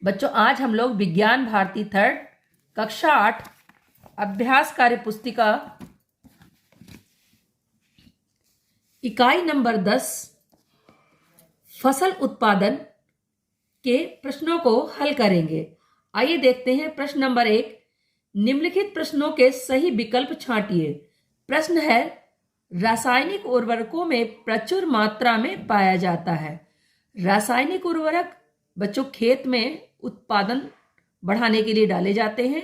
बच्चों, आज हम लोग विज्ञान भारती थर्ड कक्षा 8 अभ्यास कार्य पुस्तिका इकाई नंबर 10 फसल उत्पादन के प्रश्नों को हल करेंगे। आइए देखते हैं प्रश्न नंबर 1। निम्नलिखित प्रश्नों के सही विकल्प छांटिए। प्रश्न है, रासायनिक उर्वरकों में प्रचुर मात्रा में पाया जाता है। रासायनिक उर्वरक बच्चों खेत में उत्पादन बढ़ाने के लिए डाले जाते हैं,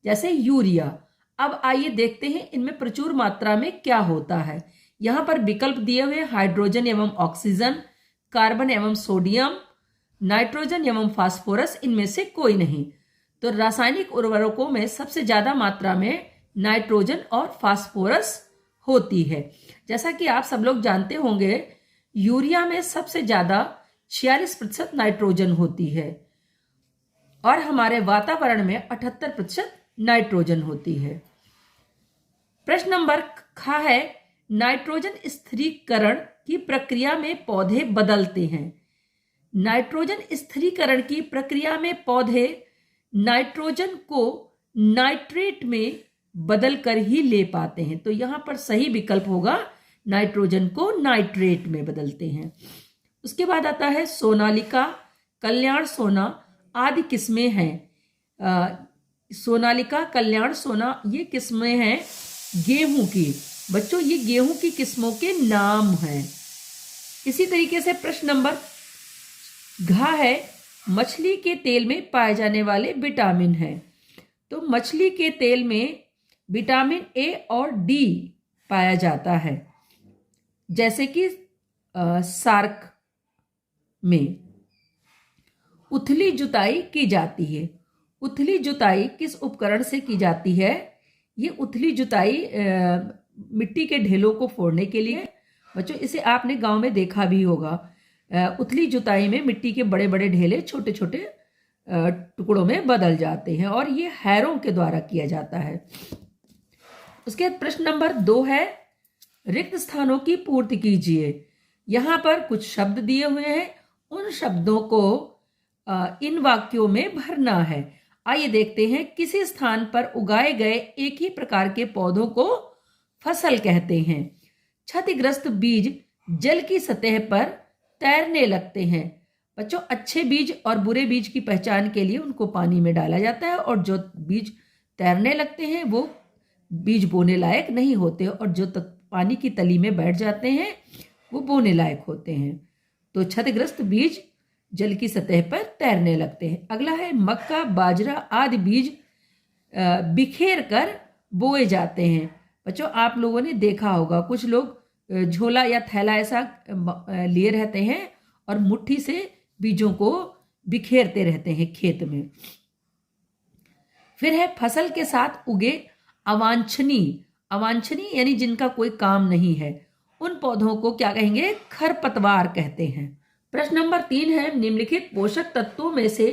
जैसे यूरिया। अब आइए देखते हैं इनमें प्रचुर मात्रा में क्या होता है। यहां पर विकल्प दिए हुए हाइड्रोजन एवं ऑक्सीजन, कार्बन एवं सोडियम, नाइट्रोजन एवं फास्फोरस, इनमें से कोई नहीं। तो रासायनिक उर्वरकों में सबसे ज्यादा मात्रा में नाइट्रोजन और फास्फोरस होती है। जैसा कि आप सब लोग जानते होंगे, यूरिया में सबसे ज्यादा 46% नाइट्रोजन होती है और हमारे वातावरण में 78% नाइट्रोजन होती है। प्रश्न नंबर ख है, नाइट्रोजन स्थिरीकरण की प्रक्रिया में पौधे बदलते हैं। नाइट्रोजन स्थिरीकरण की प्रक्रिया में पौधे नाइट्रोजन को नाइट्रेट में बदलकर ही ले पाते हैं। तो यहां पर सही विकल्प होगा, नाइट्रोजन को नाइट्रेट में बदलते हैं। उसके बाद आता है सोनालिका, कल्याण सोना आदि किस्में हैं। सोनालिका, कल्याण सोना, ये किस्में हैं गेहूं की। बच्चों, ये गेहूं की किस्मों के नाम हैं। इसी तरीके से प्रश्न नंबर घ है, मछली के तेल में पाए जाने वाले विटामिन हैं। तो मछली के तेल में विटामिन ए और डी पाया जाता है, जैसे कि सार्क में। उथली जुताई की जाती है। उथली जुताई किस उपकरण से की जाती है? ये उथली जुताई मिट्टी के ढेलों को फोड़ने के लिए। बच्चों, इसे आपने गांव में देखा भी होगा। उथली जुताई में मिट्टी के बड़े बड़े ढेले छोटे छोटे टुकड़ों में बदल जाते हैं और ये हैरों के द्वारा किया जाता है। उसके प्रश्न नंबर 2 है, रिक्त स्थानों की पूर्ति कीजिए। यहां पर कुछ शब्द दिए हुए हैं, उन शब्दों को इन वाक्यों में भरना है। आइए देखते हैं। किसी स्थान पर उगाए गए एक ही प्रकार के पौधों को फसल कहते हैं। क्षतिग्रस्त बीज जल की सतह पर तैरने लगते हैं। बच्चों, अच्छे बीज और बुरे बीज की पहचान के लिए उनको पानी में डाला जाता है और जो बीज तैरने लगते हैं वो बीज बोने लायक नहीं होते और जो पानी की तली में बैठ जाते हैं वो बोने लायक होते हैं। तो क्षतिग्रस्त बीज जल की सतह पर तैरने लगते हैं। अगला है, मक्का, बाजरा आदि बीज बिखेर कर बोए जाते हैं। बच्चों, आप लोगों ने देखा होगा, कुछ लोग झोला या थैला ऐसा लिए रहते हैं और मुट्ठी से बीजों को बिखेरते रहते हैं खेत में। फिर है, फसल के साथ उगे अवांछनीय। अवांछनीय यानी जिनका कोई काम नहीं है, उन पौधों को क्या कहेंगे? खरपतवार कहते हैं। प्रश्न नंबर 3 है, निम्नलिखित पोषक तत्वों में से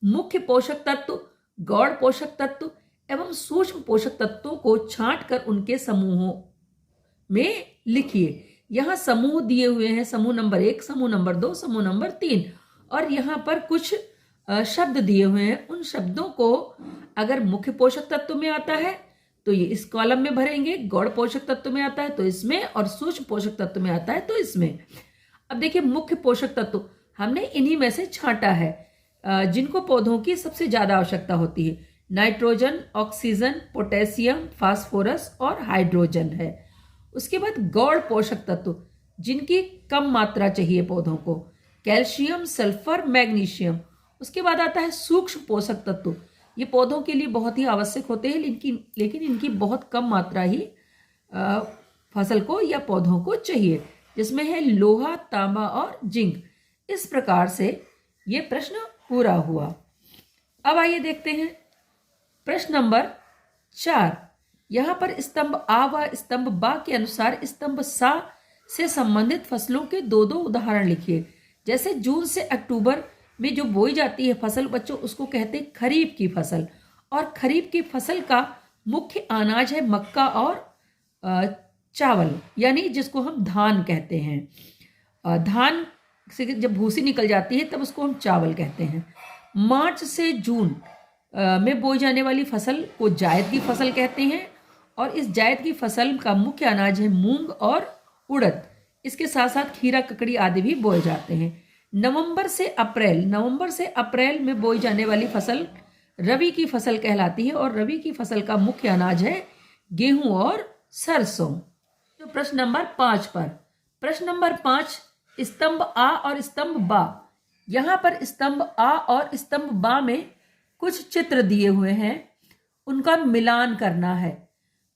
मुख्य पोषक तत्व, गौण पोषक तत्व एवं सूक्ष्म पोषक तत्वों को छांट कर उनके समूहों में लिखिए। यहां समूह दिए हुए हैं, समूह नंबर 1, समूह नंबर 2, समूह नंबर 3, और यहां पर कुछ शब्द दिए हुए हैं। उन शब्दों को अगर मुख्य पोषक तत्व में आता है तो ये इस कॉलम में भरेंगे, गौण पोषक तत्व में आता है तो इसमें, और सूक्ष्म पोषक तत्व में आता है तो इसमें। अब देखिए, मुख्य पोषक तत्व हमने इन्हीं में से छांटा है जिनको पौधों की सबसे ज्यादा आवश्यकता होती है। नाइट्रोजन, ऑक्सीजन, पोटेशियम, फास्फोरस और हाइड्रोजन है। उसके बाद गौण पोषक तत्व जिनकी कम मात्रा चाहिए पौधों को, कैल्शियम, सल्फर, मैग्नीशियम। उसके बाद आता है सूक्ष्म पोषक तत्व, ये पौधों के लिए बहुत ही आवश्यक होते हैं लेकिन इनकी बहुत कम मात्रा ही फसल को या पौधों को चाहिए, जिसमें है लोहा, तांबा और जिंक। इस प्रकार से ये प्रश्न पूरा हुआ। अब आइए देखते हैं प्रश्न नंबर 4। यहां पर स्तंभ आ व स्तंभ बा के अनुसार स्तंभ सा से संबंधित फसलों के 2-2 उदाहरण लिखिए। जैसे जून से अक्टूबर में जो बोई जाती है फसल, बच्चों, उसको कहते हैं खरीफ की फसल, और खरीफ की फसल का मुख्य अनाज है मक्का और चावल, यानी जिसको हम धान कहते हैं। धान से जब भूसी निकल जाती है तब उसको हम चावल कहते हैं। मार्च से जून में बोई जाने वाली फसल को जायद की फसल कहते हैं और इस जायद की फसल का मुख्य अनाज है मूंग और उड़द। इसके साथ साथ खीरा, ककड़ी आदि भी बोए जाते हैं। नवंबर से अप्रैल में बोई जाने वाली फसल रबी की फसल कहलाती है और रबी की फसल का मुख्य अनाज है गेहूं और सरसों। तो प्रश्न नंबर 5 पर, प्रश्न नंबर 5, स्तंभ आ और स्तंभ बा। यहां पर स्तंभ आ और स्तंभ बा में कुछ चित्र दिए हुए हैं, उनका मिलान करना है।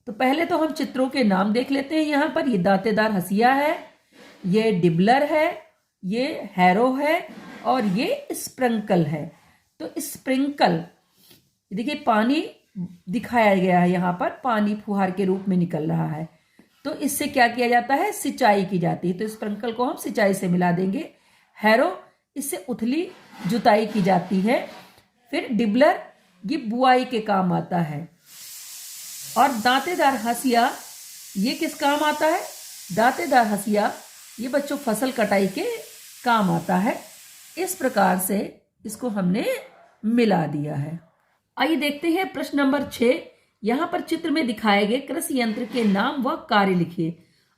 तो पहले तो हम चित्रों के नाम देख लेते हैं। यहाँ पर ये दांतेदार हंसिया है, ये डिबलर है, ये हैरो है और ये स्प्रिंकल है। तो स्प्रिंकल, देखिए पानी दिखाया गया है, यहाँ पर पानी फुहार के रूप में निकल रहा है। तो इससे क्या किया जाता है, सिंचाई की जाती है। तो स्प्रिंकल को हम सिंचाई से मिला देंगे। हैरो, इससे उथली जुताई की जाती है। फिर डिबलर, ये बुआई के काम आता है। और दांतेदार हंसिया, ये किस काम आता है, दांतेदार हंसिया ये बच्चों फसल कटाई के काम आता है। इस प्रकार से इसको हमने मिला दिया है। आइए देखते हैं प्रश्न नंबर 6। यहां पर चित्र में दिखाए गए कृषि यंत्र के नाम व कार्य लिखिए।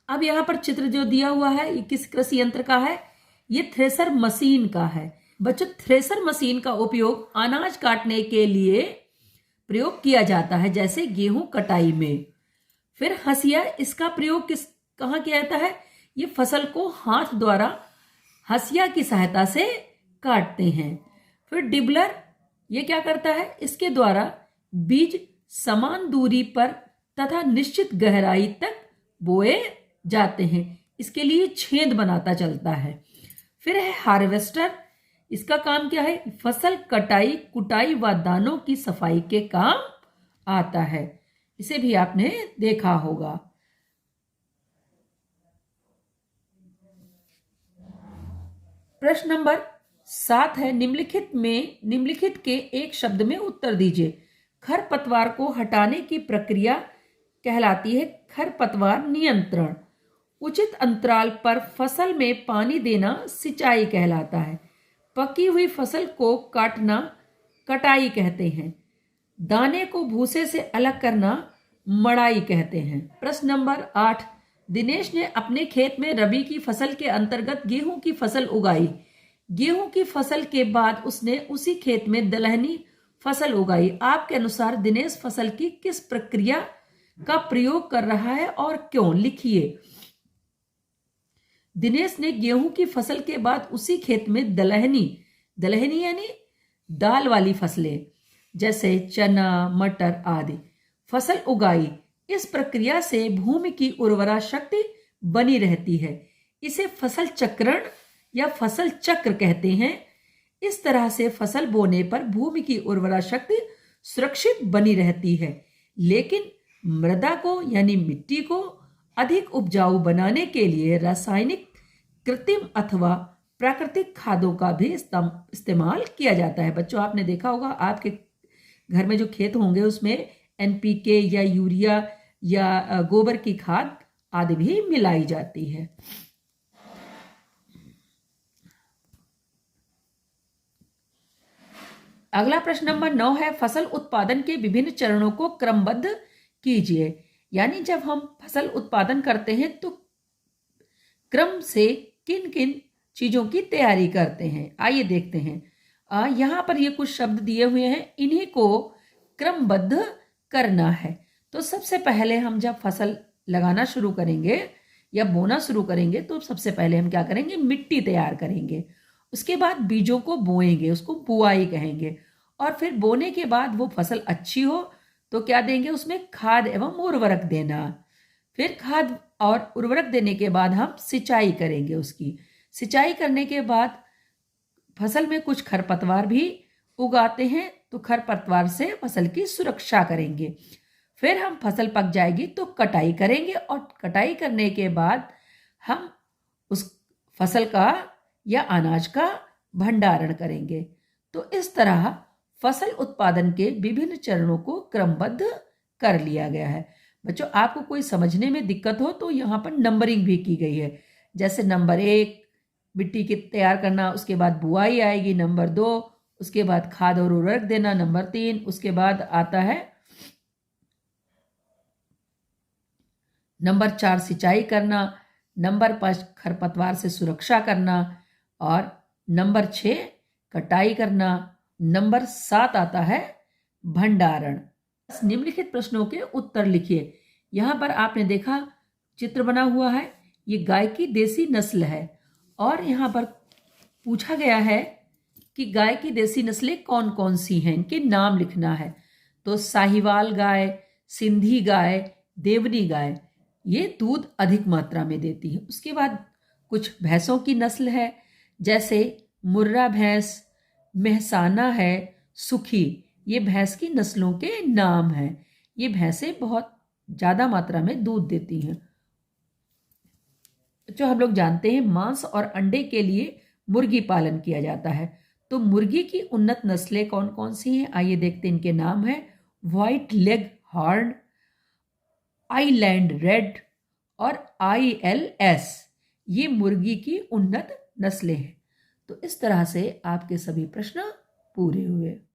अब यहां पर चित्र जो दिया हुआ है ये किस कृषि यंत्र का है, ये थ्रेसर मशीन का है। बच्चों, थ्रेसर मशीन का उपयोग अनाज काटने के लिए प्रयोग किया जाता है, जैसे गेहूं कटाई में। फिर हंसिया, इसका प्रयोग कहाँ किया जाता है, ये फसल को हाथ द्वारा हंसिया की सहायता से काटते हैं। फिर डिबलर, ये क्या करता है, इसके द्वारा बीज समान दूरी पर तथा निश्चित गहराई तक बोए जाते हैं, इसके लिए छेद बनाता चलता है। फिर है हार्वेस्टर, इसका काम क्या है, फसल कटाई, कुटाई व दानों की सफाई के काम आता है। इसे भी आपने देखा होगा। प्रश्न नंबर 7 है, निम्नलिखित के एक शब्द में उत्तर दीजिए। खरपतवार को हटाने की प्रक्रिया कहलाती है खरपतवार नियंत्रण। उचित अंतराल पर फसल में पानी देना सिंचाई कहलाता है। पकी हुई फसल को काटना कटाई कहते हैं। दाने को भूसे से अलग करना मड़ाई कहते हैं। प्रश्न नंबर 8, दिनेश ने अपने खेत में रबी की फसल के अंतर्गत गेहूं की फसल उगाई। गेहूं की फसल के बाद उसने उसी खेत में दलहनी फसल उगाई। आपके अनुसार दिनेश फसल की किस प्रक्रिया का प्रयोग कर रहा है और क्यों, लिखिए। दिनेश ने गेहूं की फसल के बाद उसी खेत में दलहनी यानी दाल वाली फसलें जैसे चना, मटर आदि फसल उगाई। इस प्रक्रिया से भूमि की उर्वरा शक्ति बनी रहती है। इसे फसल चक्रण या फसल चक्र कहते हैं। इस तरह से फसल बोने पर भूमि की उर्वरा शक्ति सुरक्षित बनी रहती है, लेकिन मृदा को यानी मिट्टी को अधिक उपजाऊ बनाने के लिए रासायनिक, कृत्रिम अथवा प्राकृतिक खादों का भी इस्तेमाल किया जाता है। बच्चों, आपने देखा होगा आपके घर में जो खेत होंगे उसमें एनपीके या यूरिया या गोबर की खाद आदि भी मिलाई जाती है। अगला प्रश्न नंबर 9 है, फसल उत्पादन के विभिन्न चरणों को क्रमबद्ध कीजिए। यानी जब हम फसल उत्पादन करते हैं तो क्रम से किन किन चीजों की तैयारी करते हैं, आइए देखते हैं। यहाँ पर ये कुछ शब्द दिए हुए हैं, इन्हीं को क्रमबद्ध करना है। तो सबसे पहले हम जब फसल लगाना शुरू करेंगे या बोना शुरू करेंगे तो सबसे पहले हम क्या करेंगे, मिट्टी तैयार करेंगे। उसके बाद बीजों को बोएंगे, उसको बुआई कहेंगे। और फिर बोने के बाद वो फसल अच्छी हो तो क्या देंगे, उसमें खाद एवं उर्वरक देना। फिर खाद और उर्वरक देने के बाद हम सिंचाई करेंगे। उसकी सिंचाई करने के बाद फसल में कुछ खरपतवार भी उगाते हैं तो खरपतवार से फसल की सुरक्षा करेंगे। फिर हम फसल पक जाएगी तो कटाई करेंगे और कटाई करने के बाद हम उस फसल का या अनाज का भंडारण करेंगे। तो इस तरह फसल उत्पादन के विभिन्न चरणों को क्रमबद्ध कर लिया गया है। बच्चों, आपको कोई समझने में दिक्कत हो तो यहाँ पर नंबरिंग भी की गई है। जैसे नंबर 1 मिट्टी की तैयार करना, उसके बाद बुआई आएगी, नंबर 2 उसके बाद खाद और उर्वरक देना नंबर 3, उसके बाद आता है नंबर 4 सिंचाई करना, नंबर 5 खरपतवार से सुरक्षा करना और नंबर 6 कटाई करना, नंबर 7 आता है भंडारण। निम्नलिखित प्रश्नों के उत्तर लिखिए। यहाँ पर आपने देखा चित्र बना हुआ है, ये गाय की देसी नस्ल है और यहाँ पर पूछा गया है कि गाय की देसी नस्लें कौन कौन सी हैं, इनके नाम लिखना है। तो साहिवाल गाय, सिंधी गाय, देवनी गाय, ये दूध अधिक मात्रा में देती है। उसके बाद कुछ भैंसों की नस्ल है, जैसे मुर्रा भैंस, मेहसाना है, सुखी, ये भैंस की नस्लों के नाम हैं। ये भैंसें बहुत ज़्यादा मात्रा में दूध देती हैं। जो हम लोग जानते हैं मांस और अंडे के लिए मुर्गी पालन किया जाता है। तो मुर्गी की उन्नत नस्लें कौन कौन सी हैं, आइए देखते हैं। इनके नाम हैं white leg horn, Island red और ILS, ये मुर्गी की उन्नत नस्लें हैं। तो इस तरह से आपके सभी प्रश्न पूरे हुए।